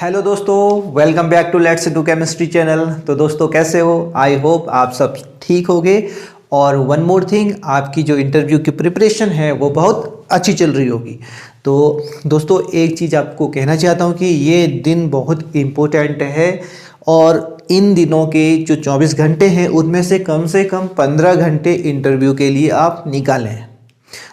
Hello दोस्तों, welcome back to let's do chemistry channel. तो दोस्तों कैसे हो? आई होप आप सब ठीक होगे। और वन मोर थिंग, आपकी जो इंटरव्यू की प्रिपरेशन है वो बहुत अच्छी चल रही होगी। तो दोस्तों एक चीज़ आपको कहना चाहता हूँ कि ये दिन बहुत इम्पोर्टेंट है और इन दिनों के जो 24 घंटे हैं उनमें से कम 15 घंटे इंटरव्यू के लिए आप निकालें,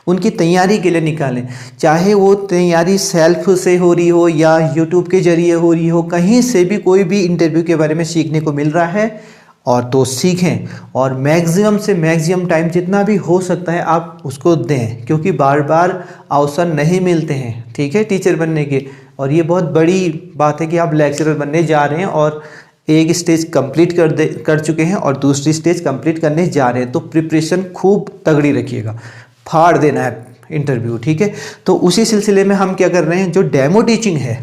उनकी तैयारी के लिए निकालें। चाहे वो तैयारी सेल्फ से हो रही हो या यूट्यूब के जरिए हो रही हो, कहीं से भी कोई भी इंटरव्यू के बारे में सीखने को मिल रहा है और तो सीखें। और मैक्सिमम से मैक्सिमम टाइम जितना भी हो सकता है आप उसको दें, क्योंकि बार बार अवसर नहीं मिलते हैं, ठीक है, टीचर बनने के। और ये बहुत बड़ी बात है कि आप लेक्चरर बनने जा रहे हैं और एक स्टेज कंप्लीट कर चुके हैं और दूसरी स्टेज कंप्लीट करने जा रहे हैं। तो प्रिपरेशन खूब तगड़ी रखिएगा, फाड़ देना है इंटरव्यू, ठीक है। तो उसी सिलसिले में हम क्या कर रहे हैं, जो डेमो टीचिंग है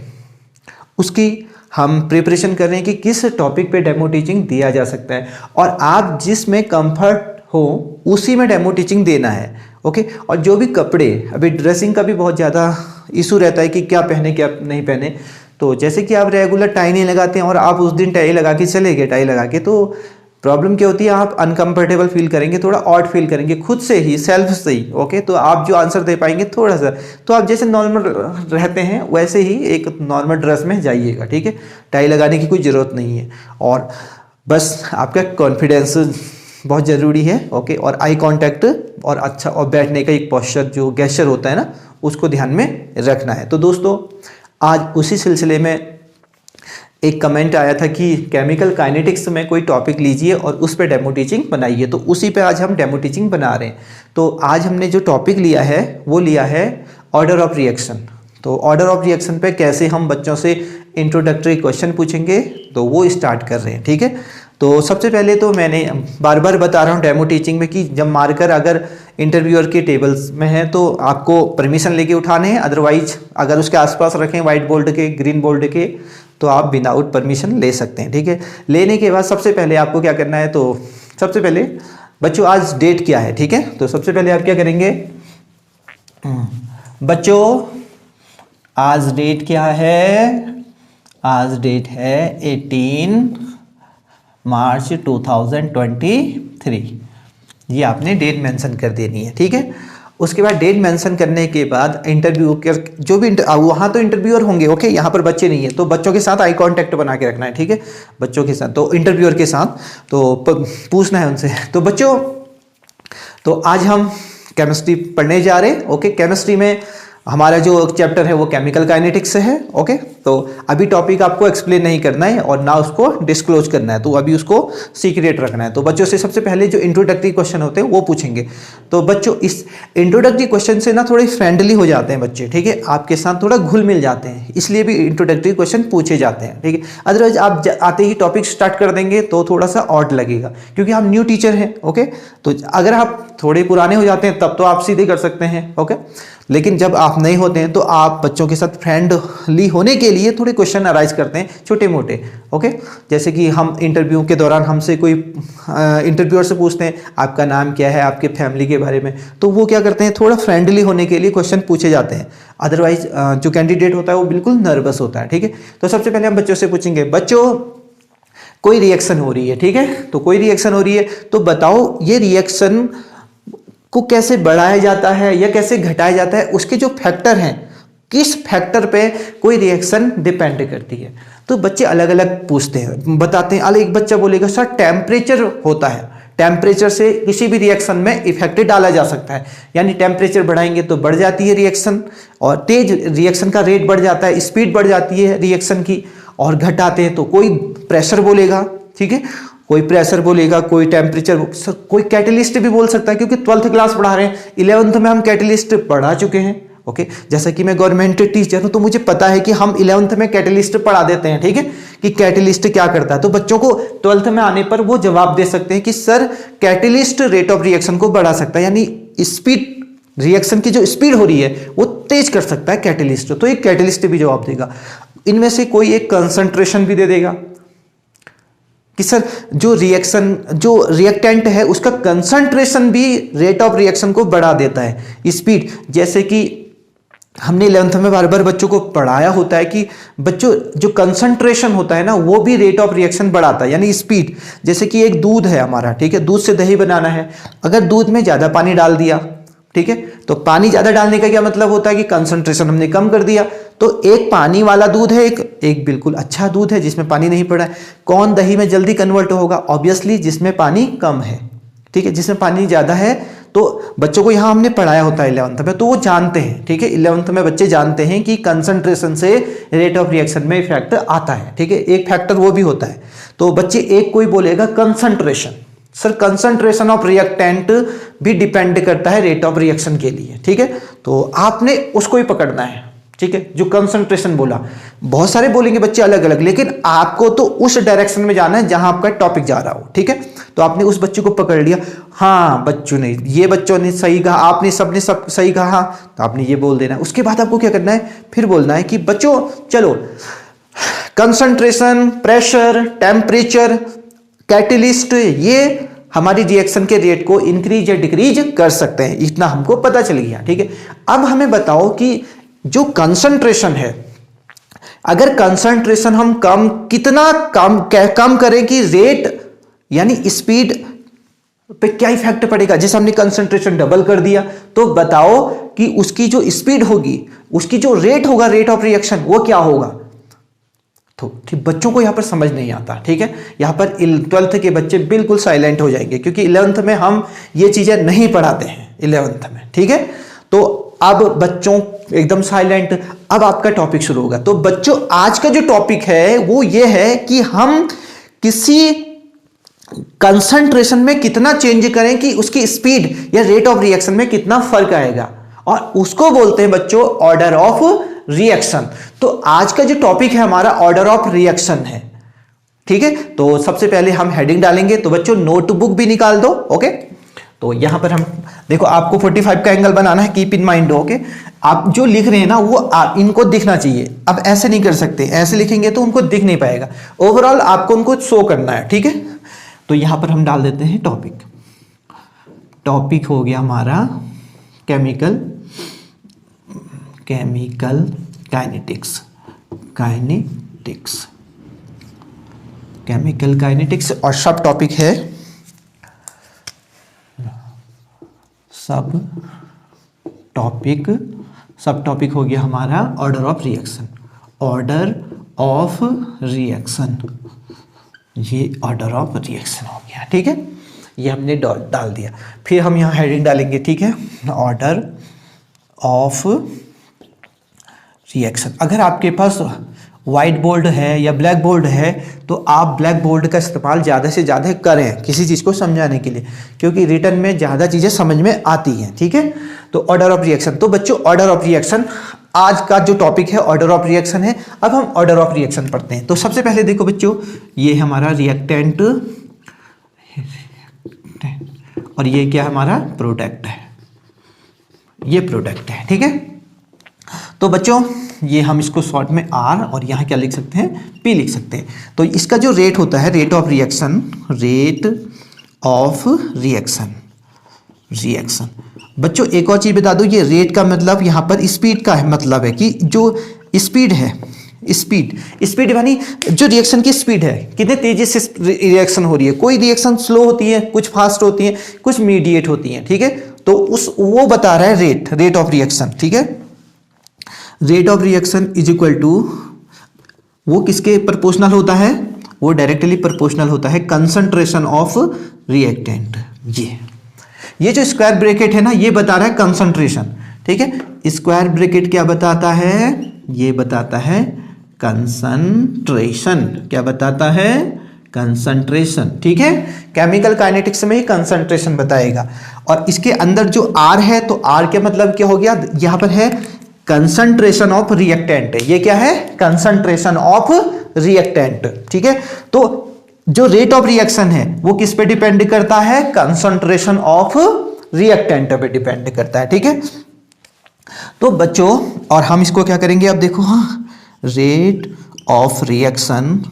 उसकी हम प्रिपरेशन कर रहे हैं कि किस टॉपिक पे डेमो टीचिंग दिया जा सकता है और आप जिसमें कंफर्ट हो उसी में डेमो टीचिंग देना है, ओके। और जो भी कपड़े, अभी ड्रेसिंग का भी बहुत ज़्यादा इशू रहता है कि क्या पहने क्या नहीं पहने। तो जैसे कि आप रेगुलर टाई नहीं लगाते हैं और आप उस दिन टाई लगा के चले गए, टाई लगा के, तो प्रॉब्लम क्या होती है, आप अनकंफर्टेबल फील करेंगे, थोड़ा ऑड फील करेंगे खुद से ही, सेल्फ से ही, ओके। तो आप जो आंसर दे पाएंगे थोड़ा सा, तो आप जैसे नॉर्मल रहते हैं वैसे ही एक नॉर्मल ड्रेस में जाइएगा, ठीक है। टाई लगाने की कोई ज़रूरत नहीं है और बस आपका कॉन्फिडेंस बहुत ज़रूरी है, ओके। और आई कांटेक्ट और अच्छा और बैठने का एक पोस्चर जो गेस्चर होता है ना, उसको ध्यान में रखना है। तो दोस्तों आज उसी सिलसिले में एक कमेंट आया था कि केमिकल काइनेटिक्स में कोई टॉपिक लीजिए और उस पर डेमो टीचिंग बनाइए, तो उसी पे आज हम डेमो टीचिंग बना रहे हैं। तो आज हमने जो टॉपिक लिया है वो लिया है ऑर्डर ऑफ रिएक्शन। तो ऑर्डर ऑफ रिएक्शन पे कैसे हम बच्चों से इंट्रोडक्टरी क्वेश्चन पूछेंगे, तो वो स्टार्ट कर रहे हैं, ठीक है। तो सबसे पहले तो मैंने बार बार बता रहा हूँ डेमो टीचिंग में कि जब मार्कर अगर इंटरव्यूअर के टेबल्स में है तो आपको परमिशन लेके उठाने हैं, अदरवाइज अगर उसके आसपास रखें वाइट बोर्ड के, ग्रीन बोर्ड के, तो आप विदाउट परमिशन ले सकते हैं, ठीक है। लेने के बाद सबसे पहले आपको क्या करना है, तो सबसे पहले बच्चों आज डेट क्या है, ठीक है। तो सबसे पहले आप क्या करेंगे, बच्चों आज डेट क्या है, आज डेट है 18 मार्च 2023। ये आपने डेट मेंशन कर देनी है, ठीक है। उसके बाद डेट मेंशन करने के बाद इंटरव्यू कर जो भी वहाँ तो इंटरव्यूअर होंगे, ओके, यहाँ पर बच्चे नहीं है, तो बच्चों के साथ आई कांटेक्ट बना के रखना है, ठीक है। बच्चों के साथ, तो इंटरव्यूअर के साथ तो पूछना है उनसे। तो बच्चों, तो आज हम केमिस्ट्री पढ़ने जा रहे हैं, ओके। केमिस्ट्री में हमारा जो चैप्टर है वो केमिकल काइनेटिक्स से है, ओके। तो अभी टॉपिक आपको एक्सप्लेन नहीं करना है और ना उसको डिस्क्लोज करना है, तो अभी उसको सीक्रेट रखना है। तो बच्चों से सबसे पहले जो इंट्रोडक्टरी क्वेश्चन होते हैं वो पूछेंगे। तो बच्चों इस इंट्रोडक्टरी क्वेश्चन से ना थोड़े फ्रेंडली हो जाते हैं बच्चे, ठीक है, आपके साथ थोड़ा घुल मिल जाते हैं, इसलिए भी इंट्रोडक्टरी क्वेश्चन पूछे जाते हैं, ठीक है। अदरवाइज आप आते ही टॉपिक स्टार्ट कर देंगे तो थोड़ा सा ऑड लगेगा, क्योंकि हम न्यू टीचर हैं, ओके। तो अगर आप थोड़े पुराने हो जाते हैं तब तो आप सीधे कर सकते हैं, ओके। लेकिन जब आप नहीं होते हैं तो आप बच्चों के साथ फ्रेंडली होने के लिए थोड़े क्वेश्चन अराइज करते हैं, छोटे मोटे, ओके। जैसे कि हम इंटरव्यू के दौरान हमसे कोई इंटरव्यूअर से पूछते हैं आपका नाम क्या है, आपके फैमिली के बारे में, तो वो क्या करते हैं, थोड़ा फ्रेंडली होने के लिए क्वेश्चन पूछे जाते हैं। अदरवाइज जो कैंडिडेट होता है वो बिल्कुल नर्वस होता है, ठीक है। तो सबसे पहले हम बच्चों से पूछेंगे, बच्चों कोई रिएक्शन हो रही है, ठीक है, तो कोई रिएक्शन हो रही है, तो बताओ ये रिएक्शन को कैसे बढ़ाया जाता है या कैसे घटाया जाता है, उसके जो फैक्टर हैं, किस फैक्टर पे कोई रिएक्शन डिपेंड करती है। तो बच्चे अलग अलग पूछते हैं, बताते हैं। अलग एक बच्चा बोलेगा सर टेम्परेचर होता है, टेम्परेचर से किसी भी रिएक्शन में इफेक्ट डाला जा सकता है, यानी टेम्परेचर बढ़ाएंगे तो बढ़ जाती है रिएक्शन और तेज रिएक्शन का रेट बढ़ जाता है, स्पीड बढ़ जाती है रिएक्शन की। और घटाते हैं तो कोई प्रेशर बोलेगा, ठीक है, कोई प्रेशर बोलेगा, कोई टेम्परेचर, कोई कैटलिस्ट भी बोल सकता है, क्योंकि 12th क्लास पढ़ा रहे हैं, 11th में हम कैटलिस्ट पढ़ा चुके हैं, ओके। जैसा कि मैं गवर्नमेंट टीचर हूं तो मुझे पता है कि हम 11th में कैटलिस्ट पढ़ा देते हैं, ठीक है, कि कैटलिस्ट क्या करता है। तो बच्चों को 12th में आने पर वो जवाब दे सकते हैं कि sir catalyst rate of reaction को बढ़ा सकता है, यानी स्पीड, रिएक्शन की जो स्पीड हो रही है वो तेज कर सकता है कैटलिस्ट। तो एक कैटलिस्ट भी जवाब देगा। इनमें से कोई एक कंसंट्रेशन भी दे देगा कि सर जो रिएक्शन, जो रिएक्टेंट है उसका कंसंट्रेशन भी रेट ऑफ रिएक्शन को बढ़ा देता है, स्पीड। जैसे कि हमने 11th में बार बार बच्चों को पढ़ाया होता है कि बच्चों जो कंसंट्रेशन होता है ना वो भी रेट ऑफ रिएक्शन बढ़ाता है, यानी स्पीड। जैसे कि एक दूध है हमारा, ठीक है, दूध से दही बनाना है, अगर दूध में ज़्यादा पानी डाल दिया, ठीक है, तो पानी ज़्यादा डालने का क्या मतलब होता है कि कंसंट्रेशन हमने कम कर दिया। तो एक पानी वाला दूध है, एक बिल्कुल अच्छा दूध है जिसमें पानी नहीं पड़ा है। कौन दही में जल्दी कन्वर्ट होगा? ऑब्वियसली जिसमें पानी कम है, ठीक है, जिसमें पानी ज़्यादा है। तो बच्चों को यहाँ हमने पढ़ाया होता है 11th में, तो वो जानते हैं, ठीक है, 11th में बच्चे जानते हैं कि कंसंट्रेशन से रेट ऑफ रिएक्शन में इफेक्ट आता है, ठीक है, एक फैक्टर वो भी होता है। तो बच्चे एक कोई बोलेगा concentration, sir concentration of reactant भी डिपेंड करता है रेट ऑफ रिएक्शन के लिए, ठीक है, तो आपने उसको ही पकड़ना है, ठीक है, जो कंसंट्रेशन बोला। बहुत सारे बोलेंगे बच्चे अलग अलग, लेकिन आपको तो उस डायरेक्शन में जाना है जहां आपका टॉपिक जा रहा हो, ठीक है। तो आपने उस बच्चे को पकड़ लिया, हाँ बच्चों ने, ये बच्चों ने सही कहा, आपने सबने सब सही कहा, तो आपने ये बोल देना है। उसके बाद आपको क्या करना है, फिर बोलना है कि बच्चों चलो कंसंट्रेशन, प्रेशर, टेम्परेचर, कैटेलिस्ट, ये हमारी रिएक्शन के रेट को इंक्रीज या डिक्रीज कर सकते हैं, इतना हमको पता चल गया, ठीक है। अब हमें बताओ कि जो कंसंट्रेशन है, अगर कंसंट्रेशन हम कितना कम करें कि रेट यानी स्पीड पे क्या इफेक्ट पड़ेगा। जैसे हमने कंसंट्रेशन डबल कर दिया, तो बताओ कि उसकी जो स्पीड होगी, उसकी जो रेट होगा, रेट ऑफ रिएक्शन, वो क्या होगा। तो ठीक, बच्चों को यहां पर समझ नहीं आता, ठीक है, यहां पर 12th के बच्चे बिल्कुल साइलेंट हो जाएंगे, क्योंकि 11th में हम ये चीजें नहीं पढ़ाते हैं 11th में, ठीक है। तो अब बच्चों एकदम साइलेंट, अब आपका टॉपिक शुरू होगा। तो बच्चों आज का जो टॉपिक है वो ये है कि हम किसी कंसंट्रेशन में कितना चेंज करें कि उसकी स्पीड या रेट ऑफ रिएक्शन में कितना फर्क आएगा, और उसको बोलते हैं बच्चों ऑर्डर ऑफ रिएक्शन। तो आज का जो टॉपिक है हमारा ऑर्डर ऑफ रिएक्शन है, ठीक है। तो सबसे पहले हम हेडिंग डालेंगे, तो बच्चों नोटबुक भी निकाल दो, ओके। तो यहां पर हम देखो, आपको 45 का एंगल बनाना है, कीप इन माइंड, ओके। आप जो लिख रहे हैं ना वो इनको दिखना चाहिए। अब ऐसे नहीं कर सकते, ऐसे लिखेंगे तो उनको दिख नहीं पाएगा, ओवरऑल आपको उनको शो करना है, ठीक है। तो यहां पर हम डाल देते हैं टॉपिक। टॉपिक हो गया हमारा केमिकल काइनेटिक्स, केमिकल काइनेटिक्स, और सब टॉपिक है सब टॉपिक हो गया हमारा ऑर्डर ऑफ रिएक्शन, ये ऑर्डर ऑफ रिएक्शन हो गया, ठीक है, ये हमने डाल दिया। फिर हम यहाँ हेडिंग डालेंगे, ठीक है, ऑर्डर ऑफ रिएक्शन। अगर आपके पास व्हाइट बोर्ड है या ब्लैक बोर्ड है तो आप ब्लैक बोर्ड का इस्तेमाल ज़्यादा से ज़्यादा करें किसी चीज़ को समझाने के लिए, क्योंकि रिटर्न में ज़्यादा चीज़ें समझ में आती हैं, ठीक है। तो ऑर्डर ऑफ रिएक्शन, तो बच्चों ऑर्डर ऑफ रिएक्शन आज का जो टॉपिक है ऑर्डर ऑफ रिएक्शन है। अब हम ऑर्डर ऑफ रिएक्शन पढ़ते हैं। तो सबसे पहले देखो बच्चों, ये हमारा रिएक्टेंट और ये क्या हमारा प्रोडक्ट है, ये प्रोडक्ट है, ठीक है। तो बच्चों ये हम इसको शॉर्ट में आर और यहाँ क्या लिख सकते हैं, पी लिख सकते हैं। तो इसका जो रेट होता है, रेट ऑफ रिएक्शन। बच्चों एक और चीज़ बता दो, ये रेट का मतलब यहाँ पर स्पीड का मतलब है कि जो स्पीड है, स्पीड यानी जो रिएक्शन की स्पीड है, कितने तेजी से रिएक्शन हो रही है। कोई रिएक्शन स्लो होती है, कुछ फास्ट होती है, कुछ मीडिएट होती है, ठीक है। तो वो बता रहा है रेट ऑफ रिएक्शन, ठीक है। Rate of reaction is equal to, वो किसके प्रोपोर्शनल होता है, वो डायरेक्टली प्रोपोर्शनल होता है कंसंट्रेशन ऑफ रिएक्टेंट। ये जो स्क्वायर ब्रैकेट है ना, ये बता रहा है कंसंट्रेशन, ठीक है। स्क्वायर ब्रैकेट क्या बताता है, ये बताता है कंसंट्रेशन, क्या बताता है, कंसंट्रेशन, ठीक है। केमिकल काइनेटिक्स में ही कंसंट्रेशन बताएगा। और इसके अंदर जो आर है, तो आर के मतलब क्या हो गया, यहां पर है कंसंट्रेशन ऑफ रिएक्टेंट, ये क्या है, कंसंट्रेशन ऑफ रिएक्टेंट, ठीक है। तो जो रेट ऑफ रिएक्शन है वो किस पे डिपेंड करता है, कंसंट्रेशन ऑफ रिएक्टेंट पे डिपेंड करता है, ठीक है। तो बच्चों और हम इसको क्या करेंगे, अब देखो, हाँ, rate of reaction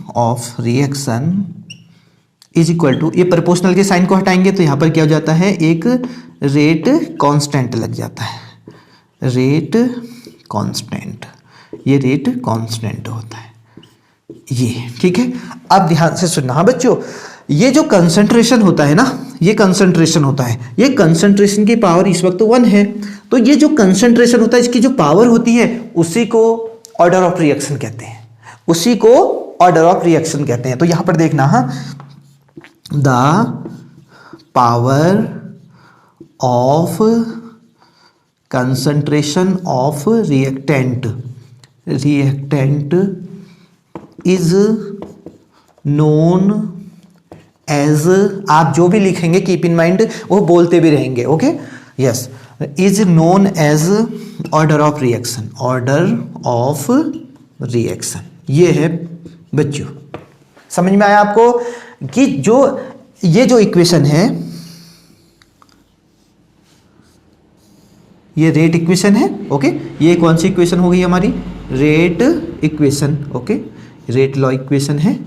is equal to, ये प्रोपोर्शनल के साइन को हटाएंगे तो यहां पर क्या हो जाता है, एक रेट कांस्टेंट लग जाता है, रेट कांस्टेंट, ये रेट कांस्टेंट होता है ये, ठीक है। अब ध्यान से सुनना हाँ बच्चों, ये जो कंसंट्रेशन होता है ना, ये कंसंट्रेशन होता है, ये कंसंट्रेशन की पावर इस वक्त 1 है, तो ये जो कंसंट्रेशन होता है इसकी जो पावर होती है उसी को ऑर्डर ऑफ रिएक्शन कहते हैं, उसी को ऑर्डर ऑफ रिएक्शन कहते हैं। तो यहां पर देखना हाँ, the power of concentration of reactant is known as, आप जो भी लिखेंगे कीप इन माइंड वो बोलते भी रहेंगे, okay, yes, is known as order of reaction, order of reaction. ये है बच्चों, समझ में आया आपको कि जो ये जो इक्वेशन है ये रेट इक्वेशन है, ओके, ये कौन सी इक्वेशन हो गई हमारी, rate equation, okay, rate law equation है।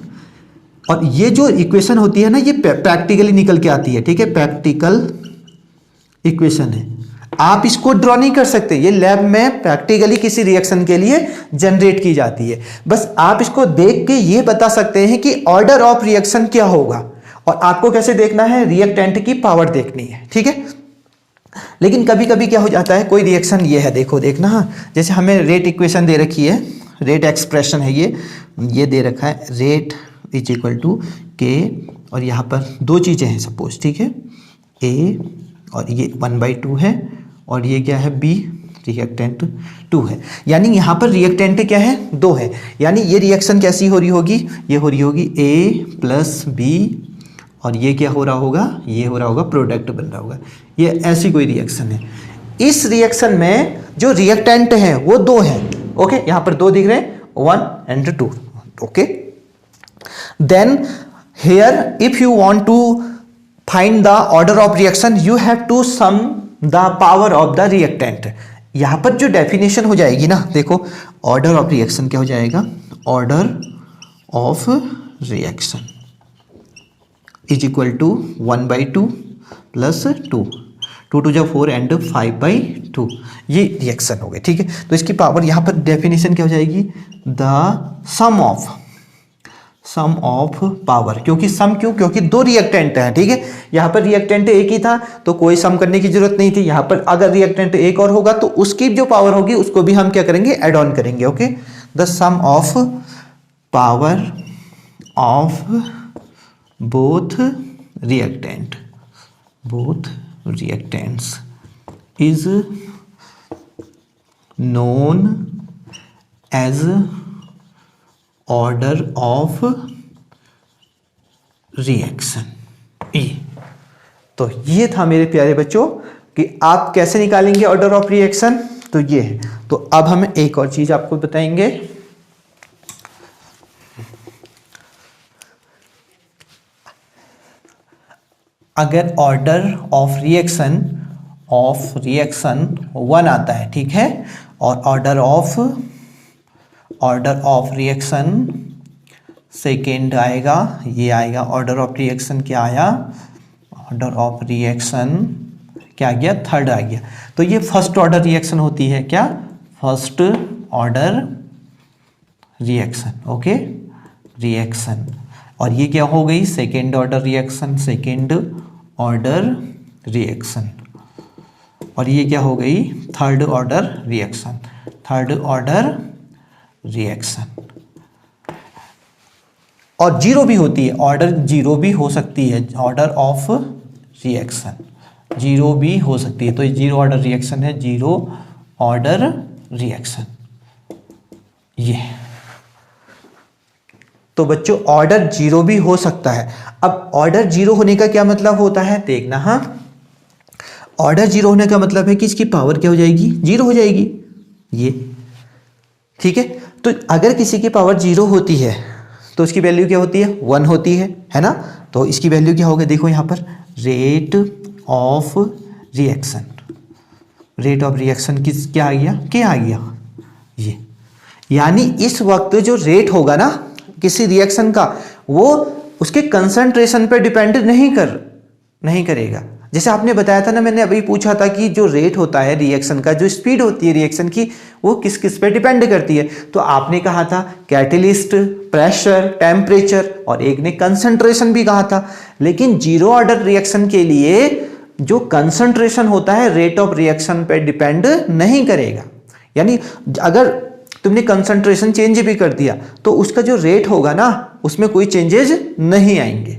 और ये जो इक्वेशन होती है ना ये प्रैक्टिकली निकल के आती है, ठीक है, प्रैक्टिकल इक्वेशन है, आप इसको ड्रॉ नहीं कर सकते, ये लैब में प्रैक्टिकली किसी रिएक्शन के लिए जनरेट की जाती है, बस आप इसको देख के ये बता सकते हैं कि ऑर्डर ऑफ रिएक्शन क्या होगा, और आपको कैसे देखना है, रिएक्टेंट की पावर देखनी है, ठीक है। लेकिन कभी कभी क्या हो जाता है, कोई रिएक्शन ये है, देखो देखना हाँ, जैसे हमें रेट इक्वेशन दे रखी है, रेट एक्सप्रेशन है ये दे रखा है, रेट इज इक्वल टू के, और यहाँ पर दो चीज़ें हैं सपोज, ठीक है, ए और ये 1/2 है, और ये क्या है बी, रिएक्टेंट 2 है, यानी यहाँ पर रिएक्टेंट क्या है 2 है, यानी ये रिएक्शन कैसी हो रही होगी, ये हो रही होगी ए प्लस बी, और ये क्या हो रहा होगा, ये हो रहा होगा प्रोडक्ट बन रहा होगा, ये ऐसी कोई रिएक्शन है। इस रिएक्शन में जो रिएक्टेंट है वो 2 हैं, ओके, यहाँ पर 2 दिख रहे हैं, 1 and 2, okay. Then here if you want to find the order of reaction you have to sum the power of the reactant। यहाँ पर जो डेफिनेशन हो जाएगी ना, देखो ऑर्डर ऑफ रिएक्शन क्या हो जाएगा, order of reaction is equal to 1/2 plus 2, 2 to 4 and 5/2, ये रिएक्शन हो गए, ठीक है। तो इसकी पावर यहाँ पर डेफिनेशन क्या हो जाएगी, द सम ऑफ पावर, क्योंकि सम क्यों, क्योंकि 2 रिएक्टेंट हैं, ठीक है, यहाँ पर रिएक्टेंट एक ही था तो कोई सम करने की जरूरत नहीं थी, यहाँ पर अगर रिएक्टेंट एक और होगा तो उसकी जो पावर होगी उसको भी हम क्या करेंगे, एड ऑन करेंगे, okay. The sum of power of both reactants is known as order of reaction ई। तो ये था मेरे प्यारे बच्चों कि आप कैसे निकालेंगे ऑर्डर ऑफ रिएक्शन, तो ये है। तो अब हम एक और चीज आपको बताएंगे, अगर ऑर्डर ऑफ रिएक्शन 1 आता है, ठीक है, और ऑर्डर ऑफ रिएक्शन सेकेंड आएगा, ये आएगा ऑर्डर ऑफ रिएक्शन, क्या आया, ऑर्डर ऑफ रिएक्शन क्या आ गया, थर्ड आ गया। तो ये फर्स्ट ऑर्डर रिएक्शन होती है, क्या, first order reaction, okay, reaction. और ये क्या हो गई, सेकेंड ऑर्डर रिएक्शन, और ये क्या हो गई, थर्ड ऑर्डर रिएक्शन। और जीरो भी होती है, ऑर्डर जीरो भी हो सकती है, ऑर्डर ऑफ रिएक्शन जीरो भी हो सकती है, तो जीरो ऑर्डर रिएक्शन है, जीरो ऑर्डर रिएक्शन ये। तो बच्चों ऑर्डर जीरो भी हो सकता है। अब ऑर्डर जीरो होने का क्या मतलब होता है, देखना, हाँ, ऑर्डर जीरो होने का मतलब है कि इसकी पावर क्या हो जाएगी, जीरो हो जाएगी, ये, ठीक है। तो अगर किसी की पावर जीरो होती है तो उसकी वैल्यू क्या होती है, 1 होती है ना। तो इसकी वैल्यू क्या होगा, देखो यहाँ पर रेट ऑफ रिएक्शन किस क्या आ गया, क्या आ गया, ये। यानी इस वक्त जो रेट होगा ना किसी रिएक्शन का, वो उसके कंसंट्रेशन पर डिपेंड नहीं करेगा। जैसे आपने बताया था ना, मैंने अभी पूछा था कि जो रेट होता है रिएक्शन का, जो स्पीड होती है रिएक्शन की, वो किस किस पे डिपेंड करती है। तो आपने कहा था कैटेलिस्ट, प्रेशर, टेम्परेचर, और एक ने कंसंट्रेशन भी कहा था। लेकिन जीरो ऑर्डर रिएक्शन के लिए जो कंसंट्रेशन होता है रेट ऑफ रिएक्शन पे डिपेंड नहीं करेगा। यानी अगर तुमने कंसंट्रेशन चेंज भी कर दिया तो उसका जो रेट होगा ना उसमें कोई चेंजेस नहीं आएंगे,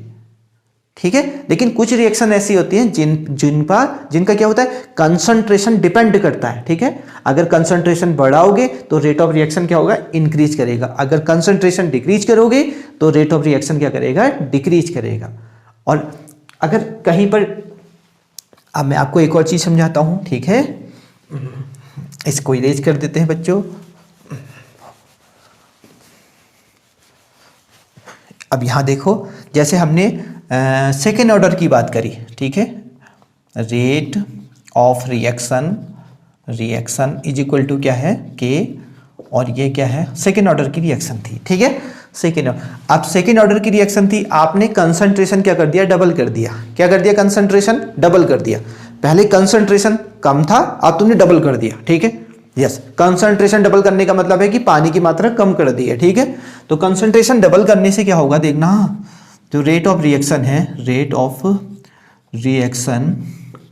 ठीक है। लेकिन कुछ रिएक्शन ऐसी होती हैं जिनका क्या होता है, कंसंट्रेशन डिपेंड करता है, ठीक है। अगर कंसंट्रेशन बढ़ाओगे तो रेट ऑफ रिएक्शन क्या होगा, इंक्रीज करेगा। अगर कंसंट्रेशन डिक्रीज करोगे तो रेट ऑफ रिएक्शन क्या करेगा, डिक्रीज करेगा। और अगर कहीं पर, अब मैं आपको एक और चीज समझाता हूं, ठीक है। इसको इरेज कर देते हैं बच्चों। अब यहां देखो, जैसे हमने सेकेंड ऑर्डर की बात करी, ठीक है। Rate of reaction is equal to क्या है, के, और ये क्या है, सेकेंड ऑर्डर की रिएक्शन थी, ठीक है। अब सेकेंड ऑर्डर की रिएक्शन थी, आपने कंसंट्रेशन क्या कर दिया, डबल कर दिया। क्या कर दिया, कंसंट्रेशन डबल कर दिया। पहले कंसंट्रेशन कम था, अब तुमने डबल कर दिया, ठीक है। यस, कंसंट्रेशन डबल करने का मतलब है कि पानी की मात्रा कम कर दी है, ठीक है। तो कंसंट्रेशन डबल करने से क्या होगा, देखना, जो रेट ऑफ रिएक्शन है, रेट ऑफ रिएक्शन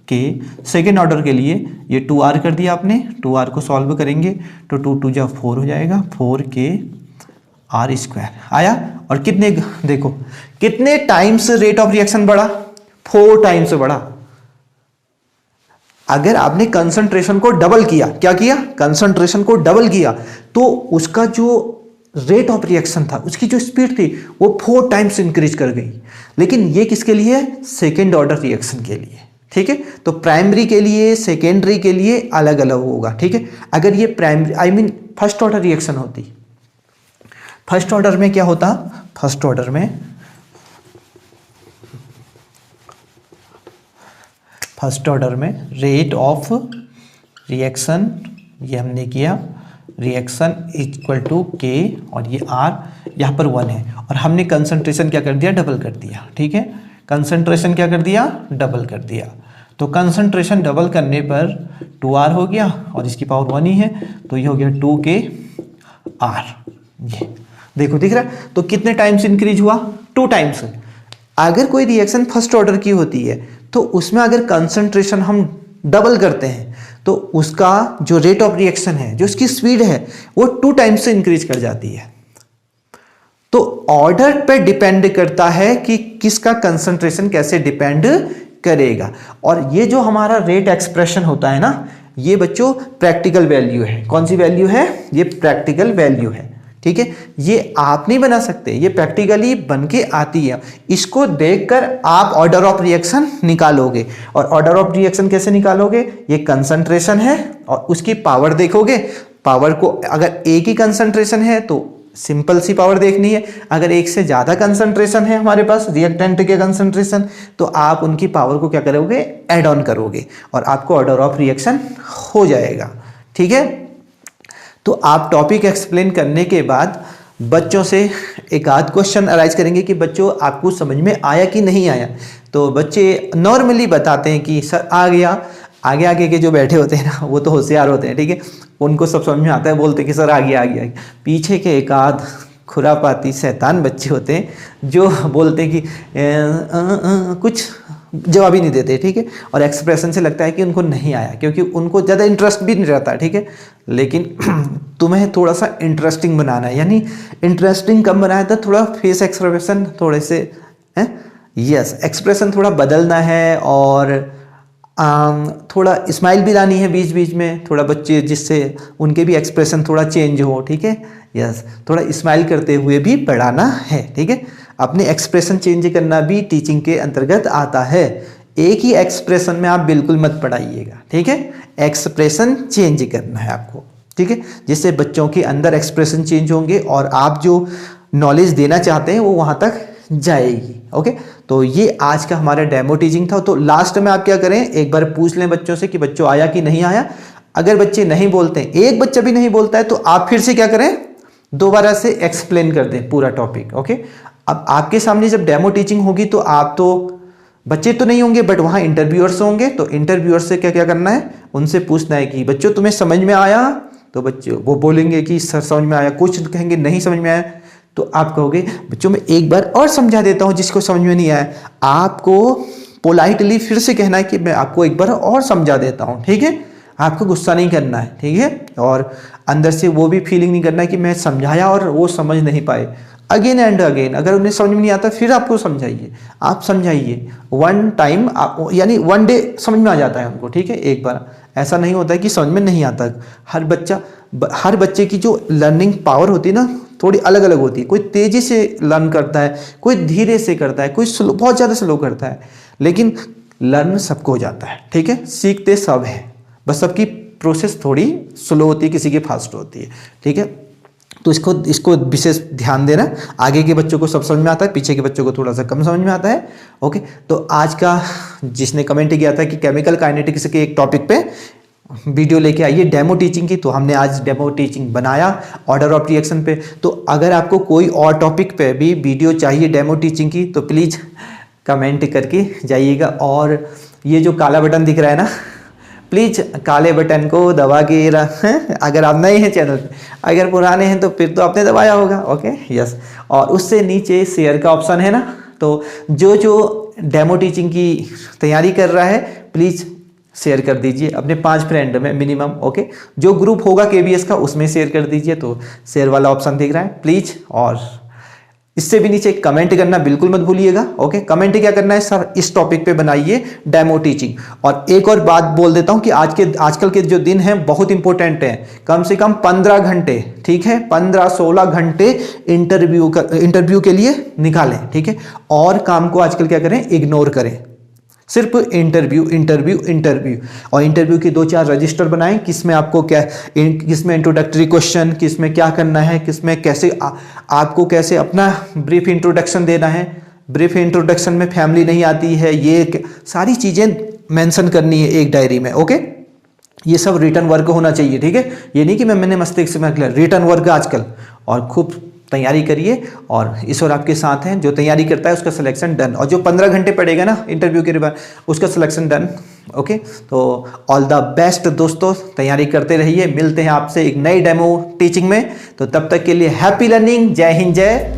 के सेकेंड ऑर्डर के लिए ये 2R कर दिया आपने। 2R को सॉल्व करेंगे तो 2 2 4 हो जाएगा, 4kr² आया। और कितने, देखो कितने टाइम्स रेट ऑफ रिएक्शन बढ़ा, 4 टाइम्स बढ़ा। अगर आपने कंसंट्रेशन को डबल किया, क्या किया, कंसंट्रेशन को डबल किया, तो उसका जो रेट ऑफ रिएक्शन था, उसकी जो स्पीड थी वो 4 टाइम्स इंक्रीज कर गई। लेकिन ये किसके लिए, सेकेंड ऑर्डर रिएक्शन के लिए, ठीक है। तो प्राइमरी के लिए, सेकेंडरी के लिए अलग अलग होगा, ठीक है। अगर ये प्राइमरी फर्स्ट ऑर्डर रिएक्शन होती, फर्स्ट ऑर्डर में क्या होता, फर्स्ट ऑर्डर में रेट ऑफ रिएक्शन, ये हमने किया, रिएक्शन इक्वल टू के, और ये R यहाँ पर 1 है, और हमने कंसंट्रेशन क्या कर दिया, डबल कर दिया, ठीक है। कंसंट्रेशन क्या कर दिया, डबल कर दिया। तो कंसंट्रेशन डबल करने पर 2R हो गया, और इसकी पावर 1 ही है, तो ये हो गया 2kr। ये देखो, दिख रहा है। तो कितने टाइम्स इंक्रीज हुआ, 2 टाइम्स। अगर कोई रिएक्शन फर्स्ट ऑर्डर की होती है तो उसमें अगर कंसंट्रेशन हम डबल करते हैं तो उसका जो रेट ऑफ रिएक्शन है, जो उसकी स्पीड है, वो 2 टाइम्स से इंक्रीज कर जाती है। तो ऑर्डर पे डिपेंड करता है कि किसका कंसंट्रेशन कैसे डिपेंड करेगा। और ये जो हमारा रेट एक्सप्रेशन होता है ना, ये बच्चों प्रैक्टिकल वैल्यू है। कौन सी वैल्यू है, ये प्रैक्टिकल वैल्यू है, ठीक है। ये आप नहीं बना सकते, ये प्रैक्टिकली बन के आती है। इसको देखकर आप ऑर्डर ऑफ रिएक्शन निकालोगे। और ऑर्डर ऑफ रिएक्शन कैसे निकालोगे, ये कंसंट्रेशन है और उसकी पावर देखोगे। पावर को, अगर एक ही कंसंट्रेशन है तो सिंपल सी पावर देखनी है। अगर एक से ज्यादा कंसंट्रेशन है हमारे पास, रिएक्टेंट के कंसंट्रेशन, तो आप उनकी पावर को क्या करोगे, ऐड ऑन करोगे, और आपको ऑर्डर ऑफ रिएक्शन हो जाएगा, ठीक है। तो आप टॉपिक एक्सप्लेन करने के बाद बच्चों से एक आध क्वेश्चन अराइज करेंगे कि बच्चों आपको समझ में आया कि नहीं आया। तो बच्चे नॉर्मली बताते हैं कि सर आ गया। आगे आगे के जो बैठे होते हैं ना, वो तो होशियार होते हैं, ठीक है, उनको सब समझ में आता है, बोलते हैं कि सर आ गया आ गया। पीछे के एक आध खुरापाती शैतान बच्चे होते हैं जो बोलते हैं कि कुछ जवाब ही नहीं देते, ठीक है। और एक्सप्रेशन से लगता है कि उनको नहीं आया, क्योंकि उनको ज़्यादा इंटरेस्ट भी नहीं रहता, ठीक है। लेकिन तुम्हें थोड़ा सा इंटरेस्टिंग बनाना है, यानी इंटरेस्टिंग कम बनाया था, थोड़ा फेस एक्सप्रेशन थोड़े से हैं, यस, एक्सप्रेशन थोड़ा बदलना है, और थोड़ा स्माइल भी लानी है बीच बीच में, थोड़ा बच्चे, जिससे उनके भी एक्सप्रेशन थोड़ा चेंज हो, ठीक है। यस, थोड़ा स्माइल करते हुए भी पढ़ाना है, ठीक है। अपने एक्सप्रेशन चेंज करना भी टीचिंग के अंतर्गत आता है। एक ही एक्सप्रेशन में आप बिल्कुल मत पढ़ाइएगा, ठीक है। एक्सप्रेशन चेंज करना है आपको, ठीक है, जिससे बच्चों के अंदर एक्सप्रेशन चेंज होंगे और आप जो नॉलेज देना चाहते हैं वो वहां तक जाएगी। ओके, तो ये आज का हमारा डेमो टीचिंग था। तो लास्ट में आप क्या करें, एक बार पूछ लें बच्चों से कि बच्चों आया कि नहीं आया। अगर बच्चे नहीं बोलते हैं, एक बच्चा भी नहीं बोलता है, तो आप फिर से क्या करें, दोबारा से एक्सप्लेन कर दें पूरा टॉपिक। ओके, अब आपके सामने जब डेमो टीचिंग होगी तो आप तो बच्चे तो नहीं होंगे बट वहाँ इंटरव्यूअर्स होंगे, तो इंटरव्यूअर्स से क्या क्या करना है, उनसे पूछना है कि बच्चों तुम्हें समझ में आया, तो बच्चे वो बोलेंगे कि सर समझ में आया, कुछ कहेंगे नहीं समझ में आया, तो आप कहोगे बच्चों मैं एक बार और समझा देता हूँ जिसको समझ में नहीं आया, आपको पोलाइटली फिर से कहना है कि मैं आपको एक बार और समझा देता हूँ, ठीक है, आपको गुस्सा नहीं करना है, ठीक है, और अंदर से वो भी फीलिंग नहीं करना है कि मैं समझाया और वो समझ नहीं पाए, अगेन एंड अगेन, अगर उन्हें समझ में नहीं आता फिर आपको समझाइए, आप समझाइए, वन टाइम यानी वन डे समझ में आ जाता है उनको, ठीक है, एक बार, ऐसा नहीं होता है कि समझ में नहीं आता। हर बच्चे की जो लर्निंग पावर होती है ना थोड़ी अलग अलग होती है, कोई तेजी से लर्न करता है, कोई धीरे से करता है, कोई स्लो, बहुत ज़्यादा स्लो करता है, लेकिन लर्न सबको हो जाता है, ठीक है, सीखते सब हैं, बस सबकी प्रोसेस थोड़ी स्लो होती है, किसी की फास्ट होती है, ठीक है, तो इसको विशेष ध्यान देना। आगे के बच्चों को सब समझ में आता है, पीछे के बच्चों को थोड़ा सा कम समझ में आता है। ओके, तो आज का जिसने कमेंट किया था कि केमिकल काइनेटिक्स के एक टॉपिक पे वीडियो लेके आइए डेमो टीचिंग की, तो हमने आज डेमो टीचिंग बनाया ऑर्डर ऑफ रिएक्शन पे। तो अगर आपको कोई और टॉपिक पे भी वीडियो चाहिए डेमो टीचिंग की तो प्लीज़ कमेंट करके जाइएगा, और ये जो काला बटन दिख रहा है ना, प्लीज़ काले बटन को दबा के अगर आप नए हैं चैनल पे, अगर पुराने हैं तो फिर तो आपने दबाया होगा, ओके यस, और उससे नीचे शेयर का ऑप्शन है ना, तो जो डेमो टीचिंग की तैयारी कर रहा है प्लीज़ शेयर कर दीजिए अपने 5 फ्रेंड में मिनिमम, ओके, जो ग्रुप होगा केबीएस का उसमें शेयर कर दीजिए, तो शेयर वाला ऑप्शन दिख रहा है प्लीज़, और इससे भी नीचे कमेंट करना बिल्कुल मत भूलिएगा, ओके, कमेंट क्या करना है सर इस टॉपिक पे बनाइए डेमो टीचिंग। और एक और बात बोल देता हूं कि आजकल के जो दिन हैं बहुत इंपॉर्टेंट हैं, कम से कम 15 घंटे, ठीक है, 15-16 घंटे इंटरव्यू के लिए निकालें, ठीक है, और काम को आजकल क्या करें, इग्नोर करें, सिर्फ इंटरव्यू, और इंटरव्यू की 2-4 रजिस्टर बनाएं, किसमें आपको क्या, किसमें इंट्रोडक्टरी क्वेश्चन, किसमें क्या करना है, किसमें कैसे आपको कैसे अपना ब्रीफ इंट्रोडक्शन देना है, ब्रीफ इंट्रोडक्शन में फैमिली नहीं आती है, ये सारी चीज़ें मेंशन करनी है एक डायरी में, ओके, ये सब रिटर्न वर्क होना चाहिए, ठीक है, ये नहीं कि मैंने मस्तिष्क में रिटर्न वर्क आजकल, और खूब तैयारी करिए, और ईश्वर आपके साथ हैं, जो तैयारी करता है उसका सिलेक्शन डन, और जो 15 घंटे पड़ेगा ना इंटरव्यू के बाद उसका सिलेक्शन डन, ओके, तो ऑल द बेस्ट दोस्तों, तैयारी करते रहिए, मिलते हैं आपसे एक नई डेमो टीचिंग में, तो तब तक के लिए हैप्पी लर्निंग, जय हिंद, जय